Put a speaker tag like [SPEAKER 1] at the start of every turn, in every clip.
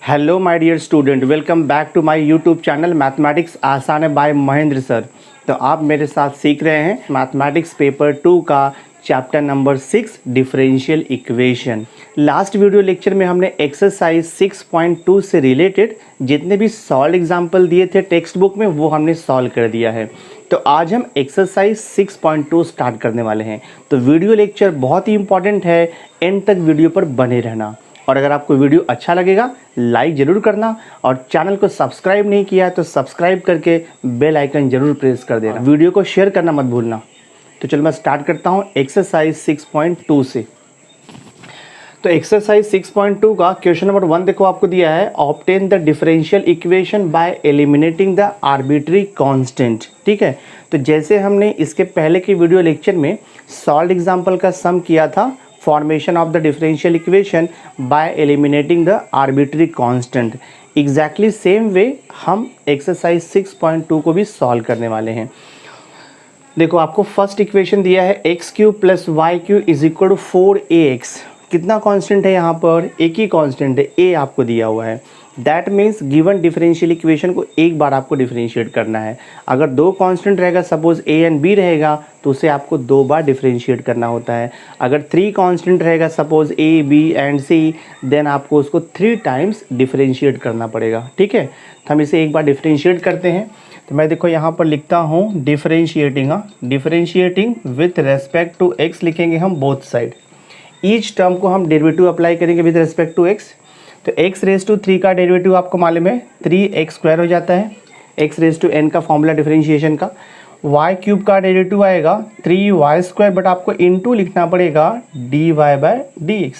[SPEAKER 1] Hello my dear student, welcome back to my YouTube channel mathematics आसान है bye Mahendra sir. तो आप मेरे साथ सीख रहे हैं मैथमेटिक्स पेपर 2 का chapter number 6 differential equation. Last video lecture में हमने एक्सरसाइज 6.2 से रिलेटेड जितने भी सॉल्व एग्जाम्पल दिए थे टेक्स्ट बुक में वो हमने सॉल्व कर दिया है। तो आज हम एक्सरसाइज 6.2 स्टार्ट करने वाले हैं। तो वीडियो लेक्चर बहुत ही इंपॉर्टेंट है, एंड तक वीडियो पर बने रहना। और अगर आपको वीडियो अच्छा लगेगा लाइक ज़रूर करना, और चैनल को सब्सक्राइब नहीं किया है तो सब्सक्राइब करके बेल आइकन ज़रूर प्रेस कर देना। वीडियो को शेयर करना मत भूलना। तो चलो मैं स्टार्ट करता हूँ एक्सरसाइज 6.2 से। तो एक्सरसाइज 6.2 का क्वेश्चन नंबर 1 देखो आपको दिया है, obtain the differential equation by eliminating the arbitrary constant. ठीक है, तो जैसे हमने इसके पहले के वीडियो लेक्चर में सॉल्व एग्जाम्पल का सम किया था, formation of the differential equation by eliminating the arbitrary constant, exactly same way हम एक्सरसाइज 6.2 को भी सॉल्व करने वाले हैं। देखो आपको फर्स्ट इक्वेशन दिया है x cube plus y cube is equal to 4ax। कितना कांस्टेंट है यहाँ पर? एक ही कांस्टेंट है, a आपको दिया हुआ है। That means given differential equation को एक बार आपको डिफरेंशिएट करना है। अगर दो कांस्टेंट रहेगा, सपोज a एंड b रहेगा, तो उसे आपको दो बार डिफरेंशिएट करना होता है। अगर 3 कांस्टेंट रहेगा, suppose a b and c, then आपको उसको 3 टाइम्स डिफरेंशिएट करना पड़ेगा। ठीक है, तो हम इसे एक बार डिफरेंशिएट करते हैं। तो मैं देखो यहाँ पर लिखता हूँ differentiating with respect to x लिखेंगे हम बोथ साइड। ईच टर्म को हम डेरिवेटिव अप्लाई करेंगे विथ रेस्पेक्ट टू x। तो x रेज टू 3 का डेरिवेटिव आपको मालूम है 3x स्क्वायर हो जाता है, x रेज टू n का फॉर्मूला डिफरेंशिएशन का। y क्यूब का डेरिवेटिव आएगा 3y स्क्वायर, बट आपको इनटू लिखना पड़ेगा dy बाय dx।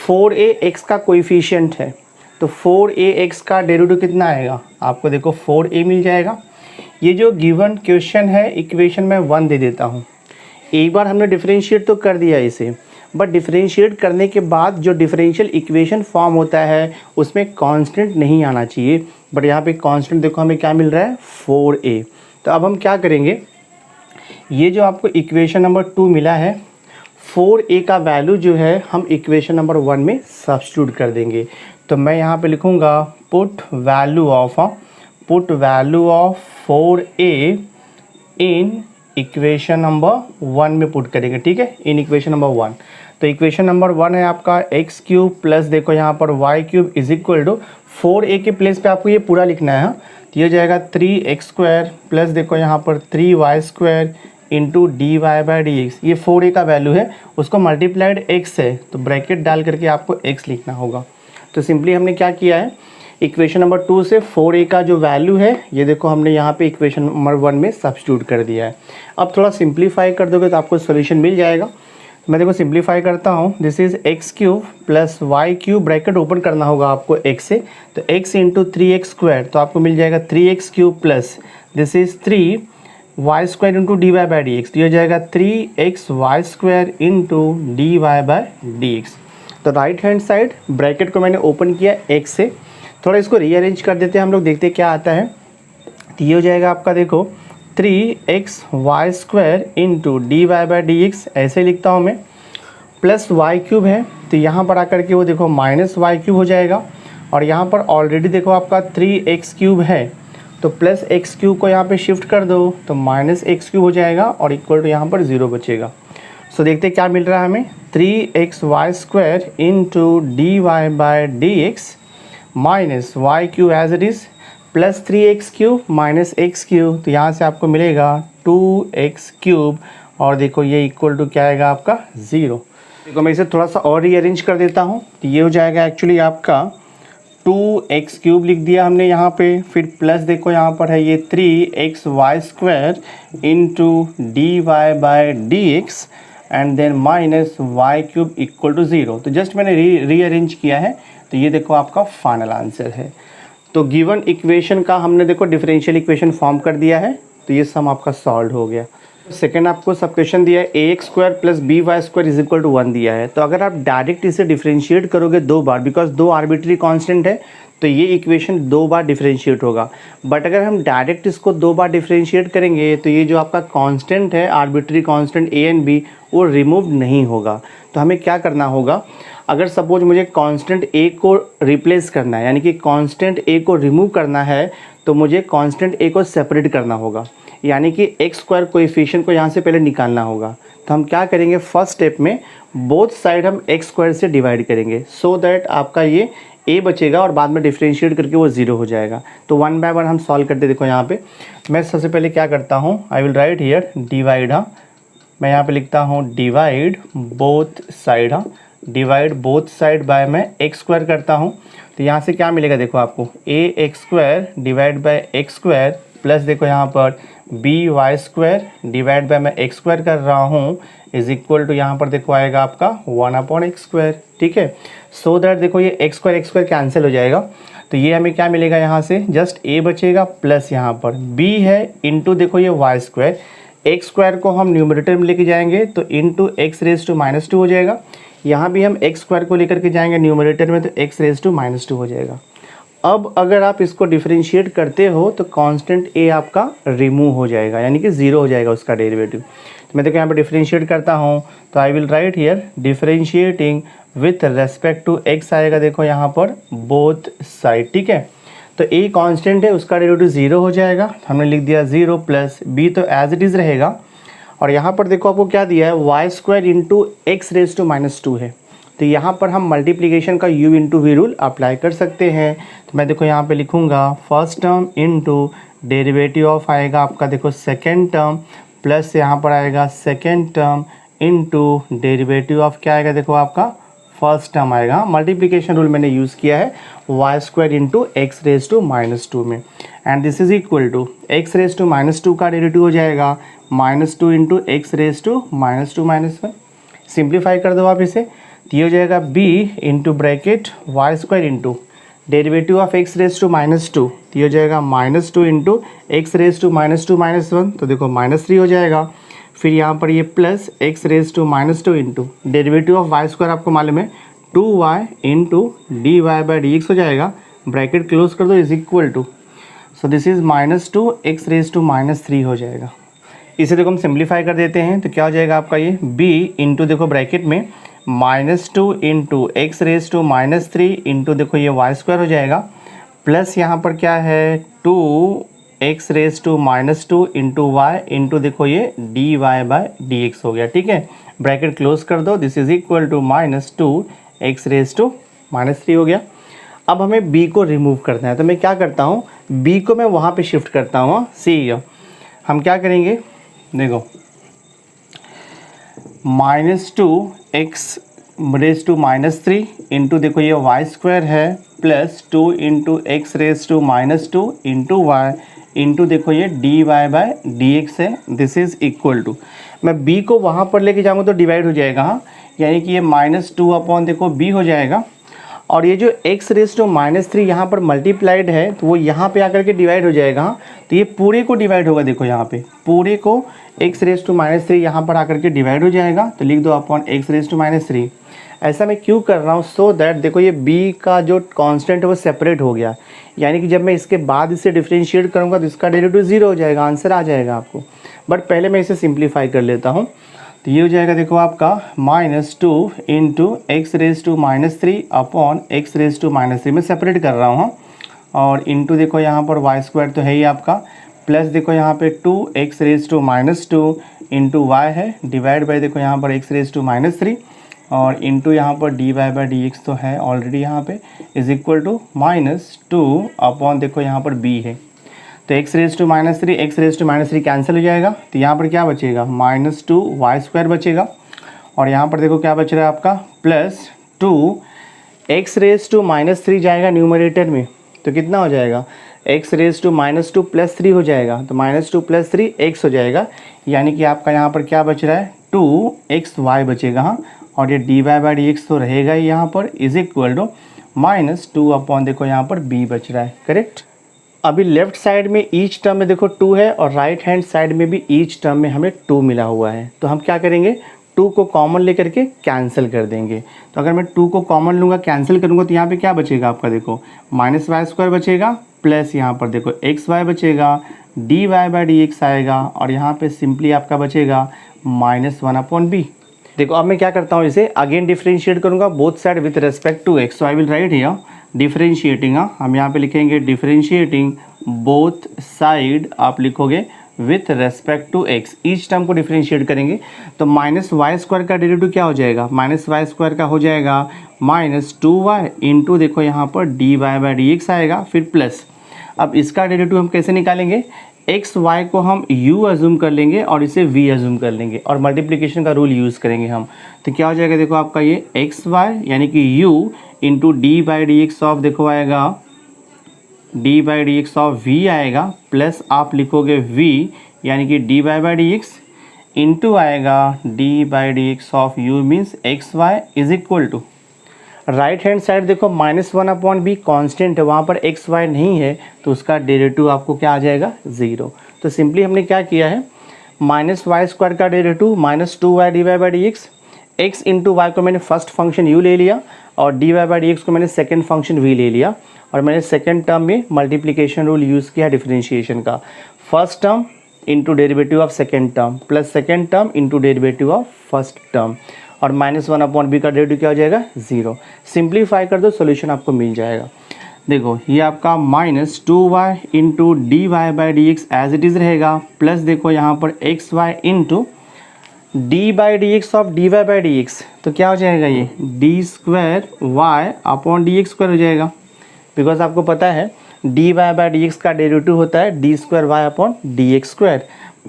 [SPEAKER 1] 4ax का कोएफिशिएंट है, तो 4ax का डेरिवेटिव कितना आएगा? आपको देखो 4a मिल जाएगा। ये जो गिवन क्वेश्चन है इक्वेशन में 1 दे देता हूँ। एक बार हमने डिफरेंशिएट तो कर दिया इसे, बट डिफरेंशिएट करने के बाद जो डिफरेंशियल इक्वेशन फॉर्म होता है उसमें कांस्टेंट नहीं आना चाहिए, बट यहाँ पे कांस्टेंट देखो हमें क्या मिल रहा है 4a। तो अब हम क्या करेंगे, ये जो आपको इक्वेशन नंबर 2 मिला है 4a का वैल्यू जो है हम इक्वेशन नंबर 1 में सब्स्टिट्यूट कर देंगे। तो मैं यहाँ पे लिखूँगा put value of 4a in equation number 1 में पुट करेंगे। ठीक है, इन इक्वेशन नंबर 1। तो इक्वेशन नंबर 1 है आपका एक्स क्यूब प्लस देखो यहाँ पर y cube is equal to 4a के प्लेस पे आपको ये पूरा लिखना है। तो ये हो जाएगा 3x स्क्वायर प्लस देखो यहाँ पर 3y square into dy by dx। ये 4a का वैल्यू है, उसको मल्टीप्लाइड x है, तो ब्रैकेट डाल करके आपको x लिखना होगा। तो सिंपली हमने क्या किया है, इक्वेशन नंबर 2 से 4a का जो वैल्यू है ये देखो हमने यहाँ पे इक्वेशन नंबर 1 में सब्स्टिट्यूट कर दिया है। अब थोड़ा सिंप्लीफाई कर दोगे तो आपको सॉल्यूशन मिल जाएगा। मैं देखो सिंप्लीफाई करता हूँ, this is x cube plus y cube, bracket open करना होगा आपको x से, तो x इंटू 3x स्क्वायर, तो आपको मिल जाएगा 3x cube plus this is 3y square into d y by d x, तो ये हो जाएगा 3xy square into d y by d x. तो राइट हैंड साइड ब्रैकेट को मैंने ओपन किया x से, थोड़ा इसको रीअरेंज कर देते हैं हम लोग, देखते क्या आता है। तो ये हो जाएगा आपका देखो 3xy square into d y by d x, ऐसे लिखता हूँ मैं, प्लस वाई क्यूब है तो यहाँ पर आकर के वो देखो माइनस वाई क्यूब हो जाएगा, और यहाँ पर ऑलरेडी देखो आपका 3x क्यूब है, तो प्लस एक्स क्यूब को यहाँ पे शिफ्ट कर दो तो माइनस एक्स क्यूब हो जाएगा, और इक्वल टू यहाँ पर 0 बचेगा। सो देखते क्या मिल रहा है हमें, 3xy square into d y by d x minus y cube as it is plus 3x cube minus x cube, तो यहाँ से आपको मिलेगा 2x क्यूब, और देखो ये इक्वल टू क्या आएगा आपका 0। देखो मैं इसे थोड़ा सा और रीअरेंज कर देता हूँ, तो ये हो जाएगा एक्चुअली आपका 2x क्यूब लिख दिया हमने यहाँ पे, फिर प्लस देखो यहाँ पर है ये 3xy square into d y by d x and then minus y cube equal to 0। तो जस्ट मैंने रीअरेंज किया है, तो ये देखो आपका फाइनल आंसर है। तो गिवन इक्वेशन का हमने देखो डिफरेंशियल इक्वेशन फॉर्म कर दिया है, तो ये सम आपका सॉल्व हो गया। सेकेंड आपको सब क्वेश्चन दिया है a x square plus b y square is equal to 1 दिया है। तो अगर आप डायरेक्ट इसे डिफ्रेंशिएट करोगे 2 बार, बिकॉज 2 आर्बिट्री कांस्टेंट है तो ये इक्वेशन 2 बार डिफ्रेंशिएट होगा। बट अगर हम डायरेक्ट इसको 2 बार डिफ्रेंशिएट करेंगे तो ये जो आपका कांस्टेंट है arbitrary constant A and B वो रिमूव नहीं होगा। तो हमें क्या करना होगा, अगर सपोज मुझे कांस्टेंट ए को रिप्लेस करना है, यानी कि कांस्टेंट ए को रिमूव करना है, तो मुझे कांस्टेंट ए को सेपरेट करना होगा, यानी कि एक्स स्क्वायर कोएफिशिएंट को यहाँ से पहले निकालना होगा। तो हम क्या करेंगे, फर्स्ट स्टेप में बोथ साइड हम एक्स स्क्वायर से डिवाइड करेंगे, सो दैट आपका ये ए बचेगा और बाद में डिफ्रेंशिएट करके वो 0 हो जाएगा। तो 1 बाय 1 हम सॉल्व करते, देखो यहाँ पे मैं सबसे पहले क्या करता हूँ, I will write here divide. हाँ, मैं यहाँ पे लिखता हूँ डिवाइड बोथ साइड। हाँ, डिवाइड बोथ साइड बाय मैं एक्स स्क्वायर करता हूँ। तो यहाँ से क्या मिलेगा, देखो आपको a x square divide by x square plus देखो यहाँ पर b y square divide by मैं एक्स स्क्वायर कर रहा हूँ इज इक्वल टू यहाँ पर देखो आएगा आपका 1/x स्क्वायर। ठीक है, सो दैट देखो ये एक्स स्क्वायर कैंसिल हो जाएगा। तो ये हमें क्या मिलेगा, यहाँ से जस्ट ए बचेगा प्लस यहाँ पर बी है इंटू देखो ये वाई स्क्वायर। एक्स स्क्वायर को हम न्यूमरेटर में लेके जाएंगे तो इंटू एक्स रेज टू -2 हो जाएगा। यहाँ भी हम एक्स स्क्वायर को लेकर के जाएंगे न्यूमरेटर में तो एक्स रेज टू -2 हो जाएगा। अब अगर आप इसको डिफरेंशिएट करते हो तो कांस्टेंट ए आपका रिमूव हो जाएगा, यानी कि 0 हो जाएगा उसका डेरिवेटिव। तो मैं देखो यहाँ पर डिफरेंशिएट करता हूँ, तो I will write here differentiating with respect to x आएगा देखो यहाँ पर बोथ साइड। ठीक है, तो ए कांस्टेंट है उसका डेरिवेटिव 0 हो जाएगा, हमने लिख दिया 0 प्लस बी तो एज इट इज़ रहेगा। और यहाँ पर देखो आपको क्या दिया है, y square into x raise to -2 है। तो यहाँ पर हम मल्टीप्लिकेशन का u इंटू वी रूल अप्लाई कर सकते हैं। तो मैं देखो यहाँ पे लिखूँगा first term into derivative of आएगा आपका देखो सेकेंड टर्म प्लस यहाँ पर आएगा second term into derivative of क्या आएगा देखो आपका फर्स्ट टर्म आएगा। मल्टीप्लिकेशन रूल मैंने यूज़ किया है y square into x raise to -2 में, and this is equal to x raise to -2 का डेरिवेटिव हो जाएगा -2 into x raise to -2 -1। Simplify कर दो आप इसे, तो ये हो जाएगा b into bracket y square into derivative of x raise to -2, तो ये हो जाएगा -2 इंटू एक्स रेज टू -2 -1, तो देखो -3 हो जाएगा। फिर यहाँ पर ये plus x raise to -2 into derivative of y square आपको मालूम है 2y into d y by d x हो जाएगा, ब्रैकेट क्लोज कर दो is equal to, so this is -2 x raise to -3 हो जाएगा। इसे देखो हम सिंप्लीफाई कर देते हैं, तो क्या हो जाएगा आपका ये b इंटू देखो ब्रैकेट में -2 into x raise to -3 into देखो ये वाई स्क्वायर हो जाएगा, प्लस यहाँ पर क्या है 2 x raise to -2 into y into देखो ये d y by d x हो गया। ठीक है, ब्रैकेट क्लोज कर दो, this is equal to -2 x raise to -3 हो गया। अब हमें b को रिमूव करना है, तो मैं क्या करता हूँ, b को मैं वहाँ पे शिफ्ट करता हूँ। सी हम क्या करेंगे, देखो -2 एक्स रेज टू -3 इंटू देखो ये वाई स्क्वायर है plus 2 into x raise to -2 into y into देखो ये d y by d x है, दिस इज इक्वल टू, मैं b को वहाँ पर लेके जाऊँगा तो डिवाइड हो जाएगा। हाँ, यानी कि ये -2 अपॉन देखो b हो जाएगा, और ये जो x रेज टू -3 यहाँ पर मल्टीप्लाइड है तो वो यहाँ पे आकर के डिवाइड हो जाएगा। हाँ, तो ये पूरे को डिवाइड होगा, देखो यहाँ पे पूरे को x रेज टू -3 यहाँ पर आकर के डिवाइड हो जाएगा, तो लिख दो अपॉन x रेज टू -3। ऐसा मैं क्यों कर रहा हूँ, सो दैट देखो ये b का जो कांस्टेंट है वो सेपरेट हो गया, यानी कि जब मैं इसके बाद इसे डिफरेंशिएट करूँगा तो इसका डेरिवेटिव 0 हो जाएगा, आंसर आ जाएगा आपको। बट पहले मैं इसे सिंप्लीफाई कर लेता हूँ, तो ये हो जाएगा देखो आपका -2 into x raise to -3 upon x raise to -3 में सेपरेट कर रहा हूँ, और इंटू देखो यहाँ पर वाई स्क्वायर तो है ही आपका, प्लस देखो यहाँ पे 2 x raise to -2 into y है डिवाइड बाई देखो यहाँ पर एक्स रेज टू -3 और इंटू यहाँ पर d y by d x तो है ऑलरेडी यहाँ पे इज इक्वल टू -2 अपॉन देखो यहाँ पर b है, तो x raise to -3 x raise to -3 cancel हो जाएगा, तो यहाँ पर क्या बचेगा -2 वाई स्क्वायर बचेगा, और यहाँ पर देखो क्या बच रहा है आपका प्लस 2 एक्स रेज टू -3 जाएगा न्यूमरेटर में, तो कितना हो जाएगा एक्स रेज टू -2 प्लस 3 हो जाएगा, तो -2 प्लस 3 एक्स हो जाएगा, यानी कि आपका यहाँ पर क्या बच रहा है 2xy बचेगा। हाँ, और ये d y by d x तो रहेगा ही यहाँ पर इज इक्वल टू -2 अपॉन देखो यहाँ पर b बच रहा है, करेक्ट। अभी लेफ्ट साइड में ईच टर्म में देखो 2 है और राइट हैंड साइड में भी ईच टर्म में हमें 2 मिला हुआ है। तो हम क्या करेंगे, 2 को कॉमन लेकर के कैंसिल कर देंगे। तो अगर मैं 2 को कॉमन लूँगा, कैंसिल करूँगा, तो यहाँ पे क्या बचेगा आपका, देखो -y² बचेगा, प्लस यहाँ पर देखो xy बचेगा, dy/dx आएगा, और यहाँ पे सिंपली आपका बचेगा -1/b। देखो अब मैं क्या करता हूँ, इसे अगेन डिफरेंशिएट करूँगा both side with respect to x। So I will write here differentiating, हम यहाँ पे लिखेंगे डिफरेंशिएटिंग बोथ साइड, आप लिखोगे with respect to x। Each term को डिफरेंशिएट करेंगे तो -y² का डेरिवेटिव क्या हो जाएगा, -y² का हो जाएगा -2y इंटू देखो यहाँ पर dy/dx आएगा, फिर प्लस। अब इसका डेरिवेटिव हम कैसे निकालेंगे, एक्स वाई को हम u अज्यूम कर लेंगे और इसे v अज्यूम कर लेंगे और मल्टीप्लिकेशन का रूल यूज़ करेंगे हम। तो क्या हो जाएगा, देखो आपका ये एक्स वाई यानी कि u इंटू dy/dx ऑफ देखो आएगा dy/dx ऑफ v आएगा, प्लस आप लिखोगे v यानी कि dy/dx इंटू आएगा dy/dx of u means x y is equal to right hand side देखो -1/b कांस्टेंट है, वहाँ पर एक्स वाई नहीं है, तो उसका डेरिवेटिव आपको क्या आ जाएगा, 0। तो सिंपली हमने क्या किया है, -y² का derivative -2y dy/dx, x into Y को मैंने फर्स्ट फंक्शन u ले लिया और dy/dx को मैंने सेकंड फंक्शन v ले लिया, और मैंने सेकंड टर्म में मल्टीप्लिकेशन रूल यूज़ किया डिफरेंशिएशन का, first term into derivative of second term plus second term into derivative of first term, और -1/b का डेरिवेटिव क्या हो जाएगा, 0। सिंप्लीफाई कर दो, सॉल्यूशन आपको मिल जाएगा। देखो ये आपका -2y into dy/dx as it is रहेगा, प्लस देखो यहाँ पर xy into d/dx of dy/dx, तो क्या हो जाएगा ये d²y/dx² हो जाएगा, बिकॉज आपको पता है dy/dx का डेरिवेटिव होता है d²y/dx²,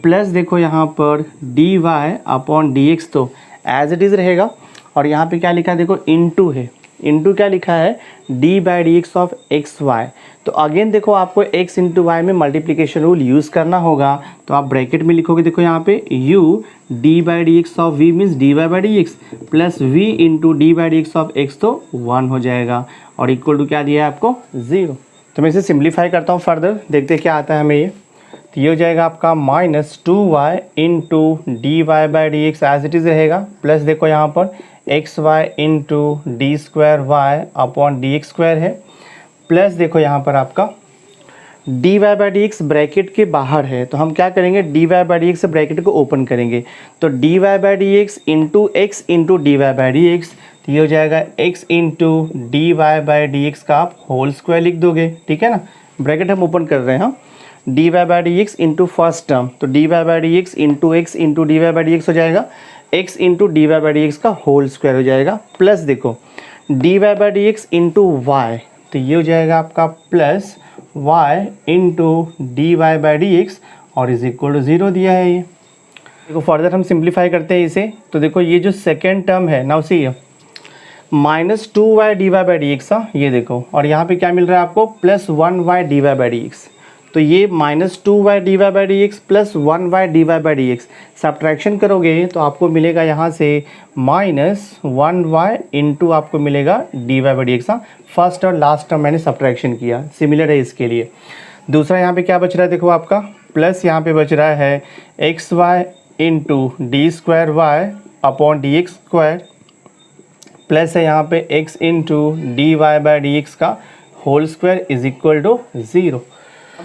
[SPEAKER 1] प्लस देखो यहाँ पर dy/dx तो एज इट इज़ रहेगा, और यहाँ पे क्या लिखा है, देखो इंटू है, इंटू क्या लिखा है d/dx ऑफ एक्स वाई। तो अगेन देखो आपको x इंटू वाई में मल्टीप्लिकेशन रूल यूज़ करना होगा, तो आप ब्रैकेट में लिखोगे देखो यहाँ पे u d/dx of v means dy/dx plus v into d/dx of x, तो 1 हो जाएगा, और इक्वल टू क्या दिया है आपको, 0। तो मैं इसे सिंप्लीफाई करता हूँ फर्दर, देखते क्या आता है हमें ये। तो ये हो जाएगा आपका -2y into dy/dx as it is रहेगा, प्लस देखो यहाँ पर xy इंटू d²y/dx² है, प्लस देखो यहाँ पर आपका dy/dx ब्रैकेट के बाहर है, तो हम क्या करेंगे, dy/dx से ब्रैकेट को ओपन करेंगे, तो dy/dx into x into dy/dx, तो ये हो जाएगा x इंटू dy/dx का आप होल स्क्वायर लिख दोगे, ठीक है ना, ब्रैकेट हम ओपन कर रहे हैं, dy/dx इंटू फर्स्ट टर्म, तो dy/dx into x into dy/dx हो जाएगा, x इंटू dy/dx का होल स्क्वायर हो जाएगा, प्लस देखो dy/dx इंटू y, तो ये हो जाएगा आपका प्लस y इंटू dy/dx और इज इक्वल टू 0 दिया है ये। देखो फर्दर हम सिंप्लीफाई करते हैं इसे, तो देखो ये जो सेकेंड टर्म है नाउ सी -2y dy/dx, ये देखो, और यहाँ पे क्या मिल रहा है आपको, +1y dy/dx, तो ये -2y dy/dx plus 1y dy/dx subtraction करोगे तो आपको मिलेगा यहाँ से -1y इंटू आपको मिलेगा dy/dx। फर्स्ट और लास्ट टर्म मैंने सब्ट्रैक्शन किया, सिमिलर है इसके लिए। दूसरा यहाँ पे क्या बच रहा है, देखो आपका प्लस यहाँ पे बच रहा है xy इंटू d²y/dx², प्लस है यहाँ पे x इंटू dy/dx का whole square is equal to 0।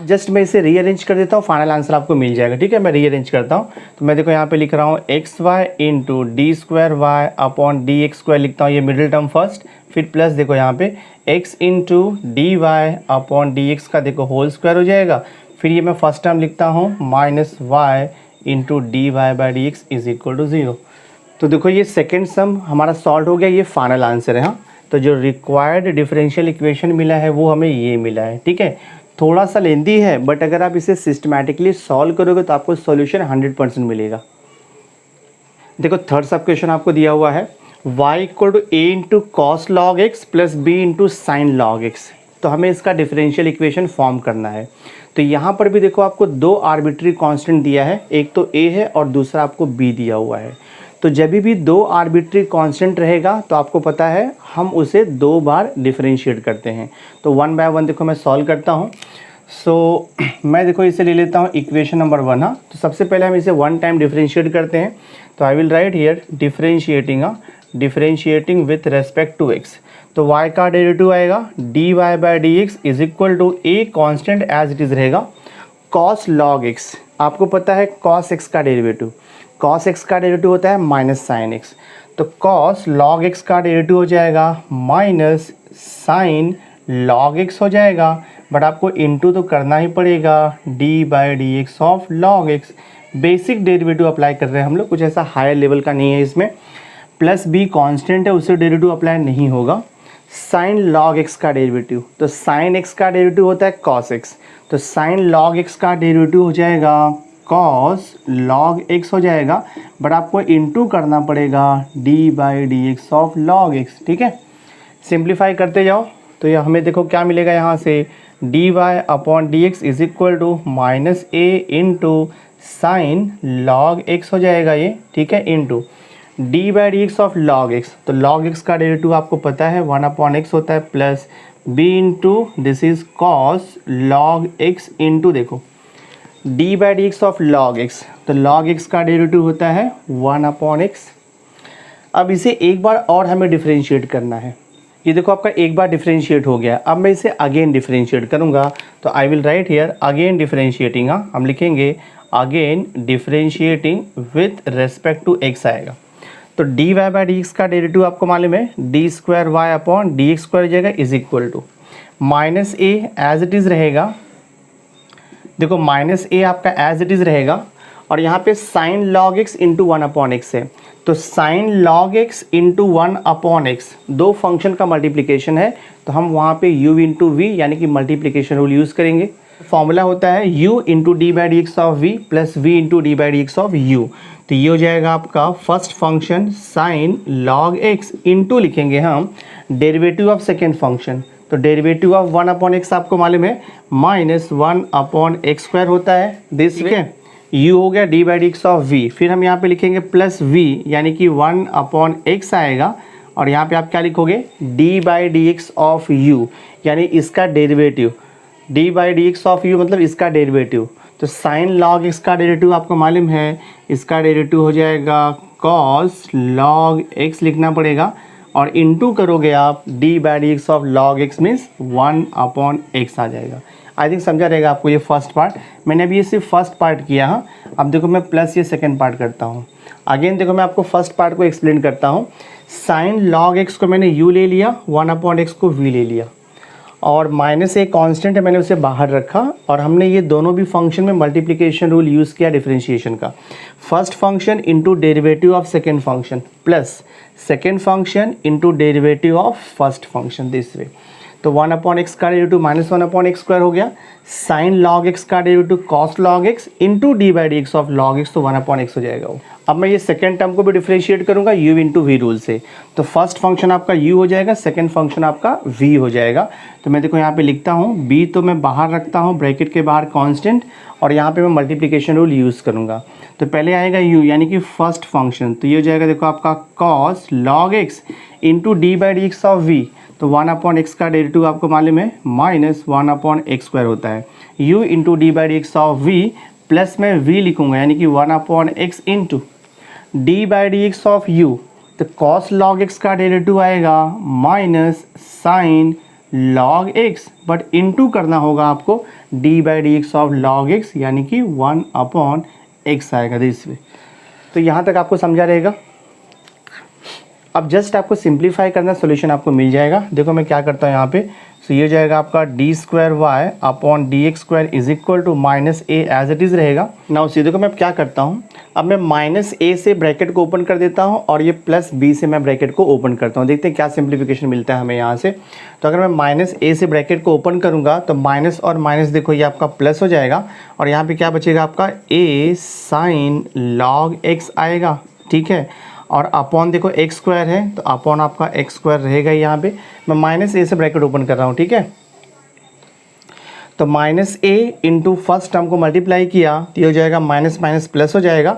[SPEAKER 1] जस्ट मैं इसे रीअरेंज कर देता हूँ, फाइनल आंसर आपको मिल जाएगा, ठीक है। मैं रीअरेंज करता हूँ, तो मैं देखो यहाँ पे लिख रहा हूँ xy इंटू d²y/dx² लिखता हूँ, ये मिडिल टर्म फर्स्ट, फिर प्लस देखो यहाँ पे x इंटू dy/dx का देखो होल स्क्वायर हो जाएगा, फिर ये मैं फर्स्ट टर्म लिखता हूँ -y into dy/dx is equal to 0। तो देखो ये सेकेंड सम हमारा सॉल्व हो गया, ये फाइनल आंसर है। हाँ, तो जो रिक्वायर्ड डिफरेंशियल इक्वेशन मिला है वो हमें ये मिला है, ठीक है। थोड़ा सा लेंदी है, बट अगर आप इसे सिस्टमैटिकली सॉल्व करोगे तो आपको सॉल्यूशन 100% मिलेगा। देखो थर्ड सब क्वेश्चन आपको दिया हुआ है y equal to a into cos log x plus b into sine log x, तो हमें इसका डिफरेंशियल इक्वेशन फॉर्म करना है। तो यहाँ पर भी देखो आपको दो आर्बिट्री कांस्टेंट दिया है, एक तो a है और दूसरा आपको b दिया हुआ है। तो जब भी दो आर्बिट्री कांस्टेंट रहेगा तो आपको पता है हम उसे दो बार डिफरेंशिएट करते हैं। तो वन बाय वन देखो मैं सॉल्व करता हूँ। मैं देखो इसे ले लेता हूँ इक्वेशन नंबर 1। हाँ, तो सबसे पहले हम इसे 1 टाइम डिफरेंशिएट करते हैं। तो I will write here differentiating with respect to x। तो y का डेरिवेटिव आएगा dy by d x is equal to a constant as it is रहेगा cos log x। आपको पता है cos x का डेरिवेटिव होता है माइनस साइन x। तो cos log x का डेरिवेटिव हो जाएगा माइनस साइन log x हो जाएगा, बट आपको इनटू तो करना ही पड़ेगा D by d x of log x. Basic derivative apply कर रहे हैं हम लोग, कुछ ऐसा हायर लेवल का नहीं है इसमें। प्लस बी कांस्टेंट है, उससे डेरिवेटिव अप्लाई नहीं होगा। साइन लॉग एक्स का डेरिवेटिव, तो साइन एक्स का डेरिवेटिव होता है कॉस एक्स, तो साइन लॉग एक्स का डेरिवेटिव हो जाएगा कॉस लॉग एक्स हो जाएगा, बट आपको इनटू करना पड़ेगा D by d x of log x. ठीक है, सिंप्लीफाई करते जाओ तो यह हमें देखो क्या मिलेगा यहाँ से, d y upon d x is equal to minus a into sine log x हो जाएगा ये। ठीक है, into d by d x of log x, तो लॉग एक्स का डेरिवेटिव आपको पता है 1 अपॉन एक्स होता है, plus b into this is cos log x into देखो d by d x of log x, तो लॉग एक्स का डेरिवेटिव होता है 1 अपॉन एक्स। अब इसे एक बार और हमें डिफरेंशिएट करना है। ये देखो आपका एक बार डिफरेंशिएट हो गया, अब मैं इसे अगेन डिफरेंशिएट करूँगा। तो I will write here again differentiating. हाँ, हम लिखेंगे again differentiating with respect to x आएगा। तो d y by d x का डेरिवेटिव आपको मालूम है d square y upon d x square हो जाएगा is equal to minus a as it is रहेगा। देखो माइनस ए आपका एज इट इज़ रहेगा, और यहाँ पे sign log x into 1 upon x है, तो sign log x into 1 upon x दो फंक्शन का मल्टीप्लिकेशन है, तो हम वहाँ पे u इंटू वी यानी कि मल्टीप्लिकेशन रूल यूज़ करेंगे। फॉर्मूला होता है u into d by d x of v plus v into d by d x of u। तो ये हो जाएगा आपका first function sine log x into लिखेंगे हम डेरिवेटिव ऑफ सेकेंड फंक्शन, तो डेरिवेटिव ऑफ 1 अपॉन एक्स आपको मालूम है माइनस 1 अपॉन एक्स स्क्वायर होता है दिस। ठीक है, u हो गया D by d x of v, फिर हम यहाँ पे लिखेंगे प्लस v यानी कि 1 अपॉन एक्स आएगा, और यहाँ पे आप क्या लिखोगे D by d x of u यानी इसका derivative, D by d x of u मतलब इसका डेरिवेटिव। तो साइन लॉग एक्स का डेरिवेटिव आपको मालूम है, इसका डेरिवेटिव हो जाएगा कॉस लॉग एक्स लिखना पड़ेगा, और इनटू करोगे आप d by d x of log x means 1 upon x आ जाएगा। आई थिंक समझा रहेगा आपको ये फर्स्ट पार्ट। मैंने अभी ये सिर्फ फर्स्ट पार्ट किया। हाँ, अब देखो मैं प्लस ये सेकंड पार्ट करता हूँ। अगेन देखो मैं आपको फर्स्ट पार्ट को एक्सप्लेन करता हूँ। साइन लॉग एक्स को मैंने u ले लिया, 1 अपॉन एक्स को v ले लिया, और माइनस एक कांस्टेंट है मैंने उसे बाहर रखा, और हमने ये दोनों भी फंक्शन में मल्टीप्लिकेशन रूल यूज़ किया डिफरेंशिएशन का। First function into derivative of second function plus second function into derivative of first function this way. तो 1 अपॉन एक्स का derivative minus 1 upon x square हो गया, साइन लॉग एक्स का derivative cos log x into d by d x of log x, तो 1 upon x हो जाएगा वो। अब मैं ये सेकेंड टर्म को भी डिफरेंशिएट करूंगा u इंटू वी रूल से, तो फर्स्ट फंक्शन आपका u हो जाएगा, सेकेंड फंक्शन आपका v हो जाएगा। तो मैं देखो यहाँ पे लिखता हूँ b तो मैं बाहर रखता हूँ ब्रैकेट के बाहर कांस्टेंट, और यहाँ पे मैं मल्टीप्लिकेशन रूल यूज़ करूँगा। तो पहले आएगा u यानी कि फर्स्ट फंक्शन, तो ये हो जाएगा देखो आपका cos log x into d by d x of v, तो 1 अपॉन एक्स का डेरिवेटिव आपको मालूम है माइनस 1 अपॉन एक्स स्क्वायर होता है, u into d by d x of v plus मैं v लिखूँगा यानी कि 1 upon x into d by d x of u, तो कॉस लॉग एक्स का डेरिवेटिव आएगा minus sign log x, but into करना होगा आपको D by d x of log x यानी कि 1 अपॉन एक्स आएगा दिस वे। तो यहाँ तक आपको समझा रहेगा। अब जस्ट आपको सिंप्लीफाई करना, सॉल्यूशन आपको मिल जाएगा। देखो मैं क्या करता हूँ यहाँ पे, सो ये हो जाएगा आपका d square y upon d x square is equal to minus a as it is रहेगा। नाउ सी देखो मैं क्या करता हूँ, अब मैं माइनस ए से ब्रैकेट को ओपन कर देता हूँ, और ये प्लस बी से मैं ब्रैकेट को ओपन करता हूँ। देखते हैं क्या सिंप्लीफिकेशन मिलता है हमें यहाँ से। तो अगर मैं माइनस ए से ब्रैकेट को ओपन करूँगा तो माइनस और माइनस देखो ये आपका प्लस हो जाएगा, और यहाँ पे क्या बचेगा आपका ए साइन लॉग एक्स आएगा। ठीक है, और अपॉन देखो एक्स स्क्वायर है, तो अपॉन आपका एक्स स्क्वायर रहेगा यहाँ पे। मैं माइनस ए से ब्रैकेट ओपन कर रहा हूँ। ठीक है, तो minus a into first term को मल्टीप्लाई किया तो ये हो जाएगा माइनस माइनस प्लस हो जाएगा,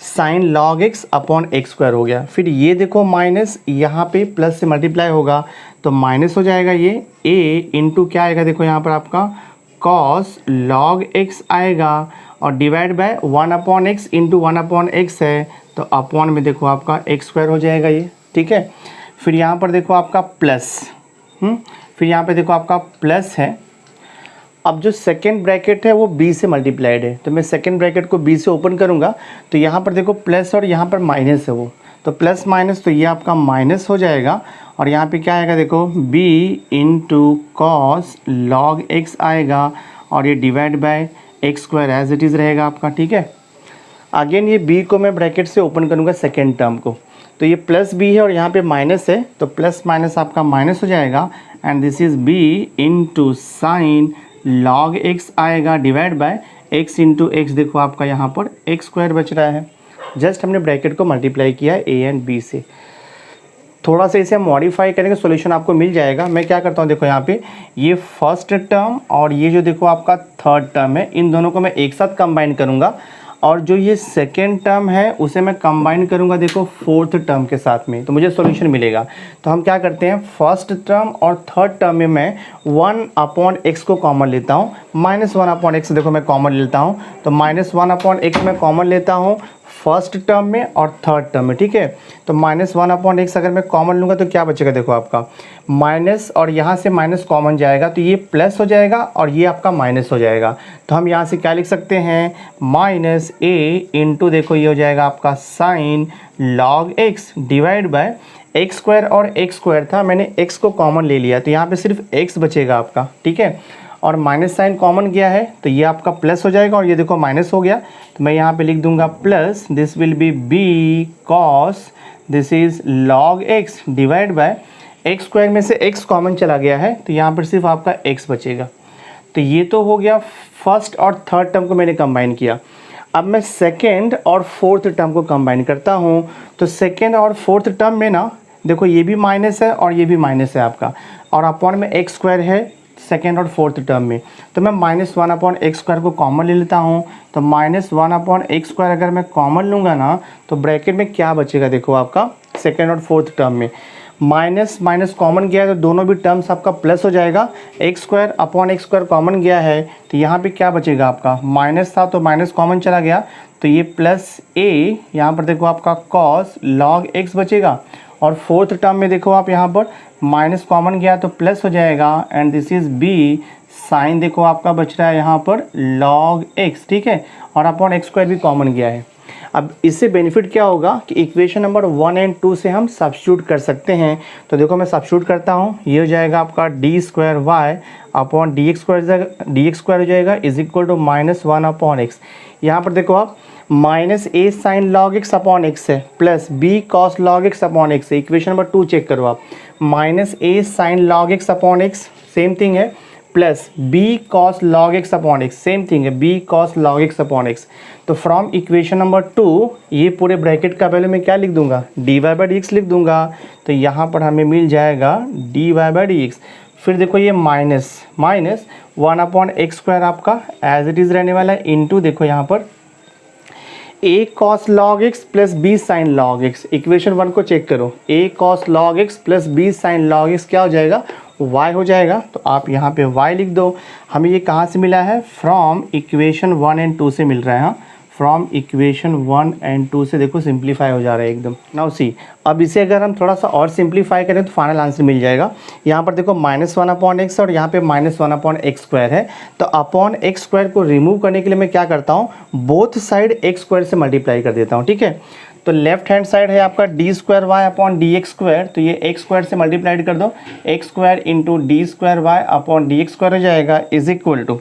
[SPEAKER 1] sign log x upon x square हो गया। फिर ये देखो माइनस यहाँ पे प्लस से मल्टीप्लाई होगा तो माइनस हो जाएगा ये, ए इंटू क्या आएगा देखो यहाँ पर आपका कॉस लॉग एक्स आएगा और divide by 1/x into 1/x है, तो अपॉन में देखो आपका एक्स स्क्वायर हो जाएगा ये, ठीक है। फिर यहाँ पर देखो आपका प्लस, फिर यहाँ पे देखो आपका प्लस है। अब जो सेकेंड ब्रैकेट है वो b से मल्टीप्लाइड है, तो मैं सेकेंड ब्रैकेट को b से ओपन करूँगा, तो यहाँ पर देखो प्लस और यहाँ पर माइनस है वो, तो प्लस माइनस तो ये आपका माइनस हो जाएगा और यहाँ पे क्या आएगा देखो b into cos log x आएगा और ये divide by x square as it is रहेगा आपका, ठीक है। अगेन ये b को मैं ब्रैकेट से ओपन करूँगा सेकेंड टर्म को, तो ये प्लस b है और यहाँ पे माइनस है, तो प्लस माइनस आपका माइनस हो जाएगा and this is b into sine log x आएगा divide by x into x, देखो आपका यहाँ पर एक्स स्क्वायर बच रहा है। जस्ट हमने ब्रैकेट को मल्टीप्लाई किया है a एंड b से। थोड़ा सा इसे मॉडिफाई करेंगे, सॉल्यूशन आपको मिल जाएगा। मैं क्या करता हूँ देखो यहाँ पे ये फर्स्ट टर्म और ये जो देखो आपका थर्ड टर्म है, इन दोनों को मैं एक साथ कंबाइन करूँगा और जो ये सेकेंड टर्म है उसे मैं कंबाइन करूँगा देखो फोर्थ टर्म के साथ में, तो मुझे सॉल्यूशन मिलेगा। तो हम क्या करते हैं फर्स्ट टर्म और थर्ड टर्म में मैं 1/x को कॉमन लेता हूँ, -1/x देखो मैं कॉमन लेता हूँ, तो -1/x मैं कॉमन लेता हूँ फर्स्ट टर्म में और थर्ड टर्म में, ठीक है। तो -1/x अगर मैं कॉमन लूँगा तो क्या बचेगा देखो आपका माइनस, और यहाँ से माइनस कॉमन जाएगा तो ये प्लस हो जाएगा और ये आपका माइनस हो जाएगा। तो हम यहाँ से क्या लिख सकते हैं -a इंटू देखो ये हो जाएगा आपका sign log x divide by x square, और एक्स स्क्वायर था मैंने x को कॉमन ले लिया तो यहाँ पे सिर्फ x बचेगा आपका, ठीक है। और माइनस साइन कॉमन गया है तो ये आपका प्लस हो जाएगा और ये देखो माइनस हो गया, तो मैं यहाँ पे लिख दूंगा plus this will B b cos this is log x divide by x square में से x कॉमन चला गया है तो यहाँ पर सिर्फ आपका x बचेगा। तो ये तो हो गया फर्स्ट और थर्ड टर्म को मैंने कंबाइन किया। अब मैं सेकेंड और फोर्थ टर्म को कंबाइन करता हूँ, तो सेकेंड और फोर्थ टर्म में ना देखो ये भी माइनस है और ये भी माइनस है आपका, और अपॉन में एक्स स्क्वायर है सेकेंड और फोर्थ टर्म में, तो मैं -1/x स्क्वायर को कॉमन ले लेता हूँ। तो -1/x स्क्वायर अगर मैं कॉमन लूँगा ना तो ब्रैकेट में क्या बचेगा देखो आपका सेकेंड और फोर्थ टर्म में माइनस माइनस कॉमन गया है तो दोनों भी टर्म्स आपका प्लस हो जाएगा। X square upon x square common गया है तो यहाँ पे क्या बचेगा आपका माइनस था तो माइनस कॉमन चला गया तो ये प्लस ए, यहाँ पर देखो आपका कॉस लॉग एक्स बचेगा, और फोर्थ टर्म में देखो आप यहाँ पर माइनस कॉमन गया तो प्लस हो जाएगा and this is B sine देखो आपका बच रहा है यहाँ पर लॉग एक्स, ठीक है, और अपॉन एक्स स्क्वायर भी कॉमन गया है। अब इससे बेनिफिट क्या होगा कि इक्वेशन नंबर 1 एंड 2 से हम सब्स्टिट्यूट कर सकते हैं। तो देखो मैं सब्स्टिट्यूट करता हूँ, ये हो जाएगा आपका d² upon d x square हो जाएगा इज इक्वल टू -1/x। यहाँ पर देखो आप -a sine log x upon x है plus b cos log x upon x है। इक्वेशन नंबर 2 चेक करो आप, -a sine log x upon x same thing है plus b cos log x upon x same thing है b cos log x upon x. तो from equation number 2 ये पूरे bracket का पहले मैं क्या लिख दूंगा dy/dx लिख दूंगा, तो यहाँ पर हमें मिल जाएगा dy/dx। फिर देखो ये माइनस 1/x स्क्वायर आपका एज इट इज़ रहने वाला है इंटू देखो यहाँ पर a cos log x plus b sin log x। Equation 1 को चेक करो, a cos log x plus b sin log x क्या हो जाएगा y हो जाएगा, तो आप यहाँ पे y लिख दो। हमें ये कहाँ से मिला है फ्रॉम इक्वेशन 1 एंड 2 से मिल रहा है। हाँ फ्रॉम इक्वेशन 1 एंड 2 से देखो सिंप्लीफाई हो जा रहा है एकदम। नाउ सी, अब इसे अगर हम थोड़ा सा और सिंप्लीफाई करें तो फाइनल आंसर मिल जाएगा। यहाँ पर देखो -1/x और यहाँ पे -1/x स्क्वायर है, तो अपॉन एक्स स्क्वायर को रिमूव करने के लिए मैं क्या करता हूँ बोथ साइड एक्स स्क्वायर से मल्टीप्लाई कर देता हूँ, ठीक है। तो लेफ्ट हैंड साइड है आपका d² upon d x square, तो ये एक्स स्क्वायर से मल्टीप्लाइड कर दो, x square into d² upon d x square हो जाएगा is equal to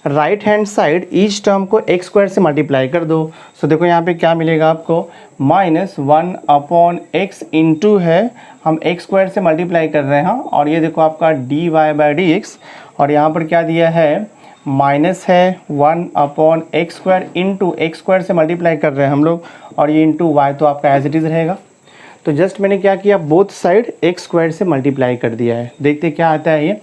[SPEAKER 1] right hand side each term को एक्स स्क्वायर से मल्टीप्लाई कर दो। सो देखो यहाँ पे क्या मिलेगा आपको -1/x इंटू है हम एक्स स्क्वायर से मल्टीप्लाई कर रहे हैं, और ये देखो आपका dy/dx, और यहाँ पर क्या दिया है माइनस है 1/x square into x square से मल्टीप्लाई कर रहे हैं हम लोग, और ये इंटू y तो आपका एज इट इज़ रहेगा। तो जस्ट मैंने क्या किया बोथ साइड एक्स स्क्वायर से मल्टीप्लाई कर दिया है, देखते क्या आता है ये।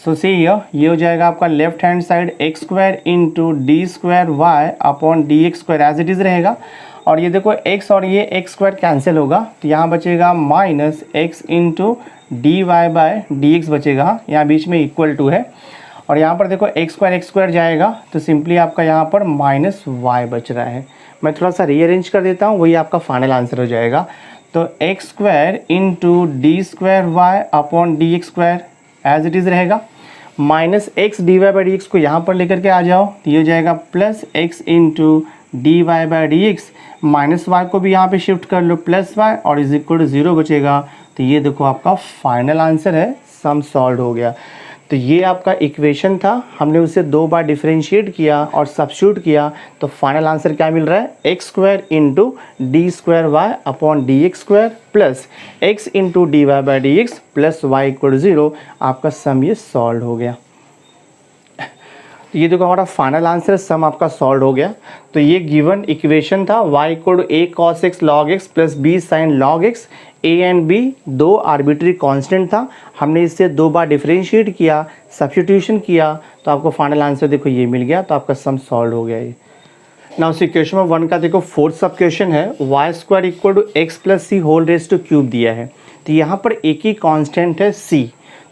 [SPEAKER 1] सो सी ये हो जाएगा आपका left hand side x square into d² upon d x square as it is रहेगा, और ये देखो x और ये एक्स स्क्वायर कैंसिल होगा तो यहाँ बचेगा -x इंटू dy/dx बचेगा, यहाँ बीच में इक्वल टू है, और यहाँ पर देखो एक्स स्क्वायर जाएगा तो सिंपली आपका यहाँ पर माइनस वाई बच रहा है। मैं थोड़ा सा रीअरेंज कर देता हूँ, वही आपका फाइनल आंसर हो जाएगा। तो x square into d square y upon d x square as it is रहेगा, minus x d y by d x को यहाँ पर लेकर के आ जाओ तो ये हो जाएगा plus x into d y by d x, minus y को भी यहाँ पे शिफ्ट कर लो प्लस वाई और इज इक्वल टू 0 बचेगा। तो ये देखो आपका फाइनल आंसर है, सम सॉल्व हो गया। तो ये आपका इक्वेशन था, हमने उसे 2 बार डिफरेंशिएट किया और सब्स्टिट्यूट किया तो फाइनल आंसर क्या मिल रहा है, x square into d square y upon d x square plus x into d y by d x plus y equal to 0। आपका सम ये सॉल्व हो गया। तो ये देखो हमारा फाइनल आंसर, सम आपका सॉल्व हो गया। तो ये गिवन इक्वेशन था y equal to a cos x log x plus b sin log x, a and b दो आर्बिट्री कांस्टेंट था, हमने इससे 2 बार डिफरेंशिएट किया, सब्स्टिट्यूशन किया तो आपको फाइनल आंसर देखो ये मिल गया। तो आपका सम सॉल्व हो गया ये। नाउ सी क्वेश्चन नंबर 1 का देखो फोर्थ सब क्वेश्चन है, y square equal to x plus c whole raise to cube दिया है। तो यहाँ पर एक ही कांस्टेंट है c,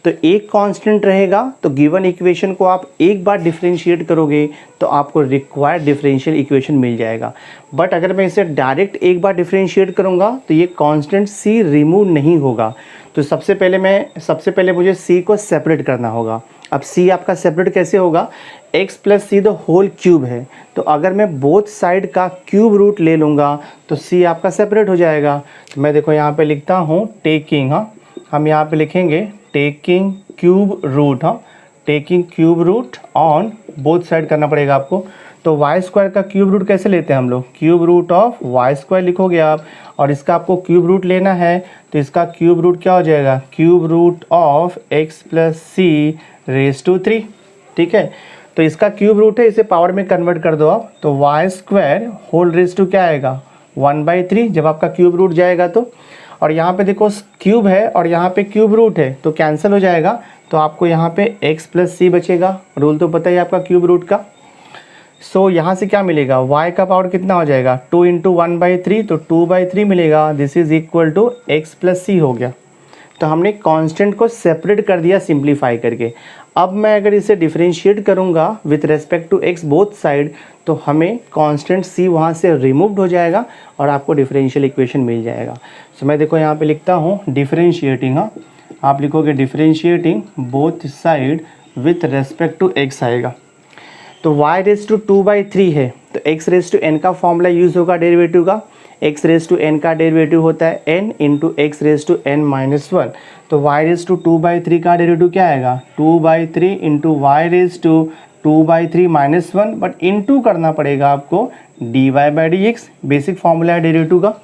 [SPEAKER 1] तो एक कांस्टेंट रहेगा तो गिवन इक्वेशन को आप एक बार डिफरेंशिएट करोगे तो आपको रिक्वायर्ड डिफरेंशियल इक्वेशन मिल जाएगा। बट अगर मैं इसे डायरेक्ट एक बार डिफरेंशिएट करूँगा तो ये कांस्टेंट c रिमूव नहीं होगा। तो सबसे पहले मुझे c को सेपरेट करना होगा। अब c आपका सेपरेट कैसे होगा, x plus c the whole cube है, तो अगर मैं बोथ साइड का क्यूब रूट ले लूँगा तो c आपका सेपरेट हो जाएगा। तो मैं देखो यहाँ पे लिखता हूँ टेकिंग, हम यहाँ पे लिखेंगे taking cube root, taking cube root on both side करना पड़ेगा आपको। तो वाई स्क्वायर का क्यूब रूट कैसे लेते हैं हम लोग, cube root of y square लिखोगे आप, और इसका आपको क्यूब रूट लेना है तो इसका क्यूब रूट क्या हो जाएगा, cube root of x plus c raise to 3। ठीक है, तो इसका क्यूब रूट है, इसे पावर में कन्वर्ट कर दो आप, तो y square whole raise to क्या आएगा 1/3 जब आपका क्यूब रूट जाएगा तो। और यहाँ पे देखो क्यूब है और यहाँ पे क्यूब रूट है तो कैंसिल हो जाएगा, तो आपको यहाँ पे x प्लस सी बचेगा, रूल तो पता ही आपका क्यूब रूट का। सो यहाँ से क्या मिलेगा, y का पावर कितना हो जाएगा 2 इंटू 1/3, तो 2/3 मिलेगा, this is equal to x plus c हो गया। तो हमने कांस्टेंट को सेपरेट कर दिया सिंप्लीफाई करके। अब मैं अगर इसे डिफरेंशिएट करूँगा with respect to x both side तो हमें कांस्टेंट c वहाँ से रिमूव्ड हो जाएगा और आपको डिफरेंशियल इक्वेशन मिल जाएगा। सो मैं देखो यहाँ पे लिखता हूँ डिफरेंशिएटिंग, आप लिखोगे differentiating both side with respect to x आएगा। तो y रेज टू 2/3 है तो x रेज टू n का फॉर्मूला यूज़ होगा डेरिवेटिव का, x रेज टू n का डेरिवेटिव होता है n into x raise to n-1, तो y रेज टू 2/3 का डेरिवेटिव क्या आएगा 2/3 into y raise to 2/3-1, but into करना पड़ेगा आपको dy by d x, basic formula है डेरिवेटिव का।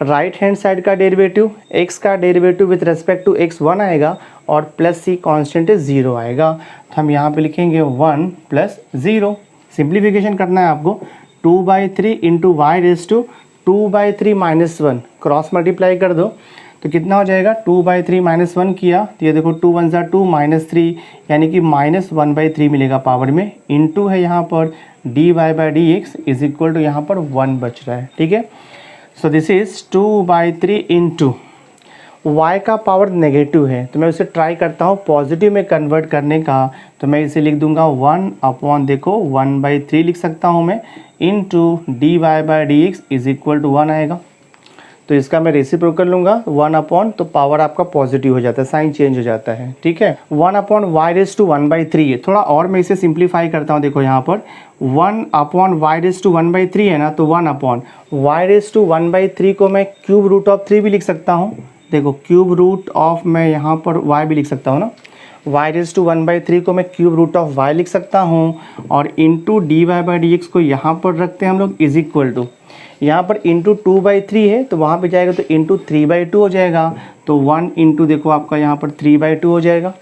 [SPEAKER 1] राइट हैंड साइड का डेरिवेटिव x का derivative with respect to x 1 आएगा और प्लस c कांस्टेंट है 0 आएगा, तो हम यहाँ पे लिखेंगे 1 प्लस 0। सिंप्लीफिकेशन करना है आपको, 2/3 into y raise to 2/3-1 cross multiply कर दो तो कितना हो जाएगा 2/3-1 किया तो ये देखो 2 1 2 -3 यानी कि -1/3 मिलेगा पावर में, इंटू है यहाँ पर dy by d x is equal to यहाँ पर 1 बच रहा है। ठीक है, so this is 2/3 into y का पावर नेगेटिव है तो मैं उसे ट्राई करता हूँ पॉजिटिव में कन्वर्ट करने का, तो मैं इसे लिख दूंगा 1 अपॉन देखो 1/3 लिख सकता हूँ मैं, into dy by d x is equal to 1 आएगा। तो इसका मैं रेसिप्रोकल लूँगा 1 अपॉन, तो पावर आपका पॉजिटिव हो जाता है, साइन चेंज हो जाता है। ठीक है, 1 अपॉन वाई रेज टू 1/3 है, थोड़ा और मैं इसे सिंप्लीफाई करता हूँ। देखो यहाँ पर 1 अपॉन वाई रेज टू 1/3 है ना, तो 1 अपॉन वाई रेज टू 1/3 को मैं क्यूब रूट ऑफ 3 भी लिख सकता हूँ। देखो क्यूब रूट ऑफ मैं यहाँ पर y भी लिख सकता हूँ ना, y रेज टू 1/3 को मैं क्यूब रूट ऑफ y लिख सकता हूँ और into dy by d x को यहाँ पर रखते हैं हम लोग इज इक्वल टू, यहाँ पर इंटू 2/3 है तो वहाँ पे जाएगा तो इंटू 3/2 हो जाएगा, तो 1 इंटू देखो आपका यहाँ पर 3/2 हो जाएगा।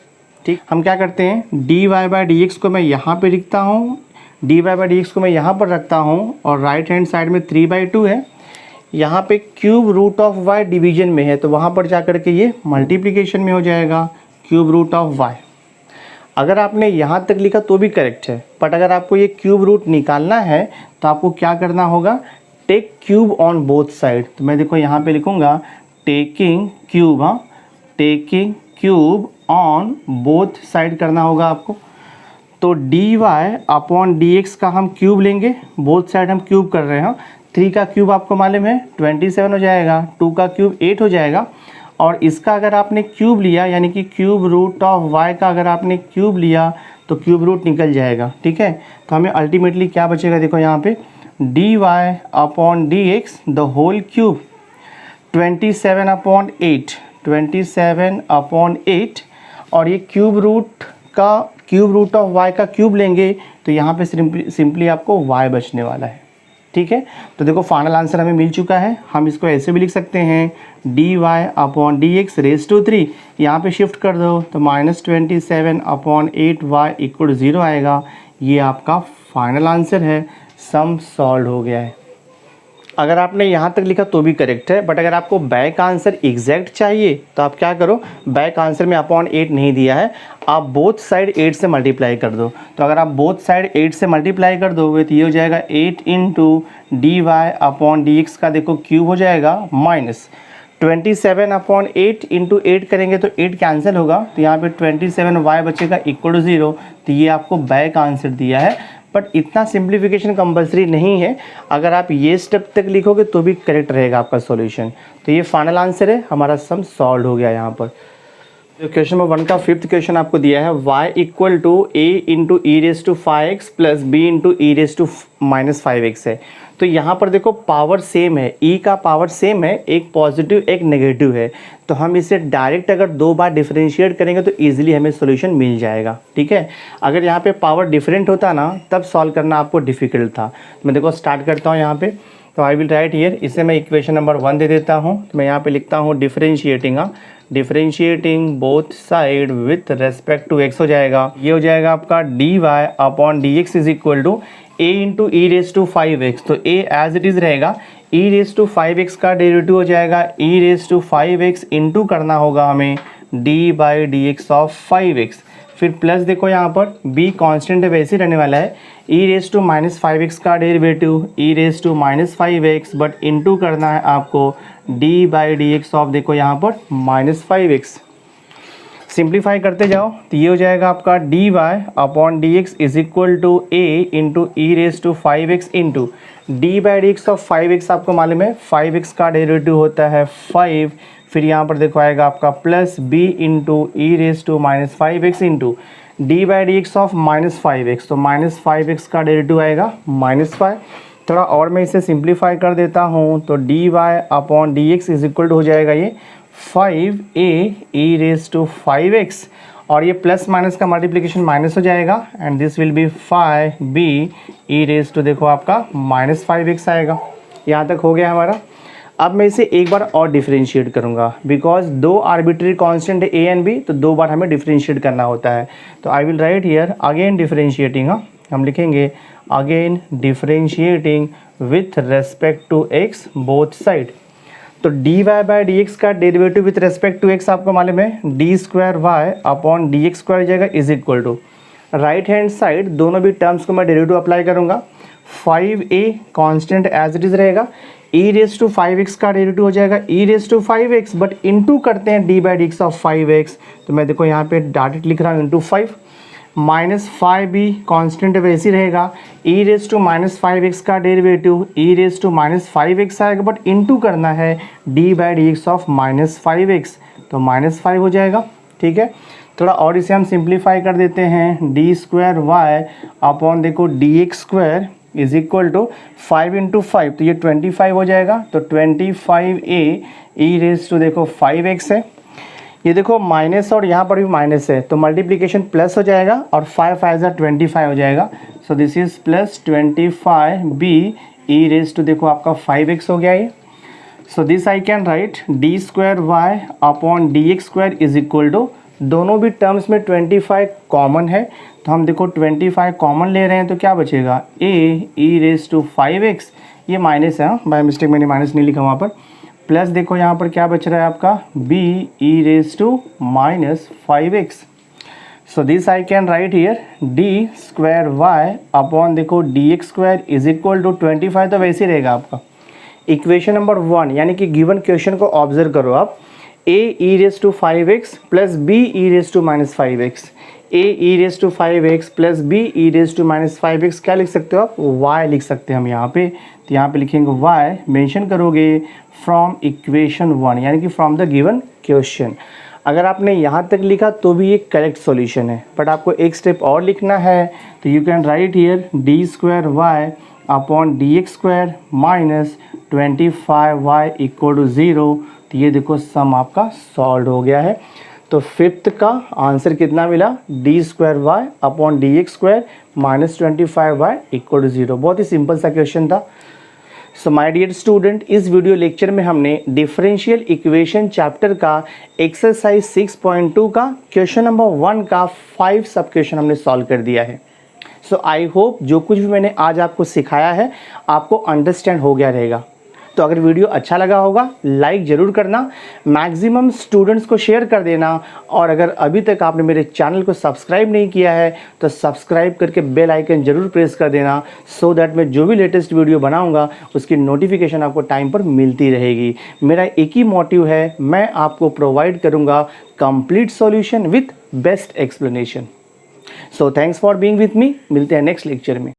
[SPEAKER 1] ठीक, हम क्या करते हैं dy बाई डी एक्स को मैं यहाँ पे लिखता हूँ, dy बाई डी एक्स को मैं यहाँ पर रखता हूँ और राइट हैंड साइड में 3/2 है, यहाँ पे cube root of y division में है तो वहाँ पर जा कर के ये मल्टीप्लिकेशन में हो जाएगा क्यूब रूट ऑफ y। अगर आपने यहाँ तक लिखा तो भी करेक्ट है, बट अगर आपको ये क्यूब रूट निकालना है तो आपको क्या करना होगा, take cube on both side. तो मैं देखो यहाँ पे लिखूँगा taking cube, taking cube on both side करना होगा आपको। तो dy अपॉन dx का हम क्यूब लेंगे, बोथ साइड हम क्यूब कर रहे हैं। 3 का क्यूब आपको मालूम है 27 हो जाएगा, 2 का क्यूब 8 हो जाएगा, और इसका अगर आपने क्यूब लिया यानी कि क्यूब रूट ऑफ y का अगर आपने क्यूब लिया तो क्यूब रूट निकल जाएगा, ठीक है। तो हमें अल्टीमेटली क्या बचेगा, देखो यहाँ पे dy upon dx the whole cube 27 upon 8, 27 upon 8, और ये क्यूब रूट ऑफ y का क्यूब लेंगे तो यहाँ पे सिंपली आपको y बचने वाला है, ठीक है। तो देखो फाइनल आंसर हमें मिल चुका है। हम इसको ऐसे भी लिख सकते हैं dy upon dx raise to 3, यहाँ पे शिफ्ट कर दो तो -27 अपॉन 8y इक्वल 0 आएगा। ये आपका फाइनल आंसर है। सम सॉल्व हो गया है। अगर आपने यहाँ तक लिखा तो भी करेक्ट है, बट अगर आपको बैक आंसर एग्जैक्ट चाहिए तो आप क्या करो, बैक आंसर में अपॉन 8 नहीं दिया है, आप बोथ साइड 8 से मल्टीप्लाई कर दो। तो अगर आप बोथ साइड 8 से मल्टीप्लाई कर दोगे तो ये हो जाएगा 8 into d y upon d x का देखो क्यूब हो जाएगा माइनस 27 अपॉन 8 इंटू 8 करेंगे तो 8 कैंसिल होगा, तो यहाँ पे 27y बचेगा इक्वल टू 0। तो ये आपको बैक आंसर दिया है, बट इतना सिंप्लीफिकेशन कंपलसरी नहीं है। अगर आप ये स्टेप तक लिखोगे तो भी करेक्ट रहेगा आपका सॉल्यूशन। तो ये फाइनल आंसर है, हमारा सम सॉल्व हो गया यहाँ पर। जो क्वेश्चन नंबर 1 का 5th क्वेश्चन आपको दिया है y equal to a into e raise to 5x plus b into e raise to minus 5x है। तो यहाँ पर देखो पावर सेम है, e का पावर सेम है, एक पॉजिटिव एक नेगेटिव है, तो हम इसे डायरेक्ट अगर 2 बार डिफरेंशिएट करेंगे तो ईजिली हमें सोल्यूशन मिल जाएगा, ठीक है। अगर यहाँ पे पावर डिफरेंट होता ना तब सॉल्व करना आपको डिफ़िकल्ट था। मैं देखो स्टार्ट करता हूँ यहाँ पे, तो आई विल राइट हियर, इसे मैं इक्वेशन नंबर 1 दे देता हूँ। तो मैं यहाँ पे लिखता हूँ differentiating both side with respect to x हो जाएगा। ये हो जाएगा आपका dy upon d x is equal to a into e raise to 5x। तो a एज इट इज़ रहेगा, e रेस टू 5x का डेरिवेटिव हो जाएगा e raise to 5x into करना होगा हमें d by d x of 5x। फिर plus देखो यहाँ पर b कांस्टेंट है वैसे ही रहने वाला है, e raise to minus 5x का derivative e raise to minus 5x, but into करना है आपको d by d x of देखो यहाँ पर माइनस 5x। सिंप्लीफाई करते जाओ तो ये हो जाएगा आपका dy upon d x is equal to a into e raise to 5x into d by d x of 5x। आपको मालूम है 5x का डेरिवेटिव होता है 5, फिर यहाँ पर देखो आएगा आपका plus b into e raise to minus 5x into d by d x of minus 5x। तो माइनस 5x का डेरिवेटिव आएगा -5। थोड़ा और मैं इसे सिंप्लीफाई कर देता हूँ तो dy upon d x is equal to हो जाएगा ये 5a E raise to 5x, और ये प्लस माइनस का मल्टीप्लिकेशन माइनस हो जाएगा and this will be 5b e raise to देखो आपका माइनस 5x आएगा। यहाँ तक हो गया हमारा। अब मैं इसे एक बार और डिफरेंशिएट करूँगा, बिकॉज 2 आर्बिट्री कांस्टेंट है a एंड b, तो 2 बार हमें डिफरेंशिएट करना होता है। तो I will write here again differentiating, हम लिखेंगे again differentiating with respect to x both side. तो dy बाई डी एक्स का derivative with respect to x आपको मालूम है d square y upon d x square हो जाएगा is equal to right hand side दोनों भी टर्म्स को मैं डेरिवेटिव अप्लाई करूँगा। 5a constant as it is रहेगा, e रेस टू 5x का डेरिवेटिव हो जाएगा e raise to 5x, but into करते हैं d by d x of 5x। तो मैं देखो यहाँ पे डायरेक्ट लिख रहा हूँ इंटू 5, माइनस 5b कांस्टेंट वैसे ही रहेगा, e raise to minus 5x का derivative e raise to minus 5x आएगा, बट इंटू करना है d by d x of minus 5x। तो -5 हो जाएगा, ठीक है। थोड़ा और इसे हम सिंप्लीफाई कर देते हैं, डी स्क्वायर वाई अपॉन देखो d x square is equal to 5 into 5, तो ये 25 हो जाएगा। तो 25a ई रेस टू देखो 5x है, ये देखो माइनस और यहाँ पर भी माइनस है तो मल्टीप्लिकेशन प्लस हो जाएगा और 5 5 25 हो जाएगा। So this is plus 25b e raise to देखो आपका 5x हो गया ये। So this I can write d square y upon d x square is equal to, दोनों भी टर्म्स में 25 कॉमन है तो हम देखो 25 कॉमन ले रहे हैं तो क्या बचेगा a e raise to 5x, ये माइनस है, बाय मिस्टेक मैंने माइनस नहीं लिखा वहाँ पर, प्लस देखो यहाँ पर क्या बच रहा है आपका b e raise to minus 5x। So this I can write here d square y upon देखो d x square is equal to 25, तो वैसे ही रहेगा आपका। इक्वेशन नंबर 1 यानी कि गिवन क्वेश्चन को ऑब्जर्व करो आप, a e raise to 5x plus b e raise to minus 5x, a e raise to 5x plus b e raise to minus 5x क्या लिख सकते हो आप, y लिख सकते हैं हम यहाँ पे। तो यहाँ पे लिखेंगे y, मेंशन करोगे फ्रॉम इक्वेशन 1 यानी कि फ्रॉम द गिवन क्वेश्चन। अगर आपने यहाँ तक लिखा तो भी ये करेक्ट सॉल्यूशन है, बट आपको एक स्टेप और लिखना है। तो you can write here d square y upon d x square minus 25y equal to 0। तो ये देखो सम आपका सॉल्व हो गया है। तो फिफ्थ का आंसर कितना मिला, d square y upon d x square minus 25y equal to 0। बहुत ही सिंपल सा क्वेश्चन था। सो माय डियर स्टूडेंट, इस वीडियो लेक्चर में हमने डिफरेंशियल इक्वेशन चैप्टर का एक्सरसाइज 6.2 का क्वेश्चन नंबर 1 का 5 सब क्वेश्चन हमने सॉल्व कर दिया है। सो आई होप जो कुछ भी मैंने आज आपको सिखाया है आपको अंडरस्टैंड हो गया रहेगा। तो अगर वीडियो अच्छा लगा होगा लाइक ज़रूर करना, मैक्सिमम स्टूडेंट्स को शेयर कर देना, और अगर अभी तक आपने मेरे चैनल को सब्सक्राइब नहीं किया है तो सब्सक्राइब करके बेल आइकन ज़रूर प्रेस कर देना, सो दैट मैं जो भी लेटेस्ट वीडियो बनाऊंगा उसकी नोटिफिकेशन आपको टाइम पर मिलती रहेगी। मेरा एक ही मोटिव है, मैं आपको प्रोवाइड करूँगा complete solution with best explanation. So thanks for being with me, मिलते हैं नेक्स्ट लेक्चर में।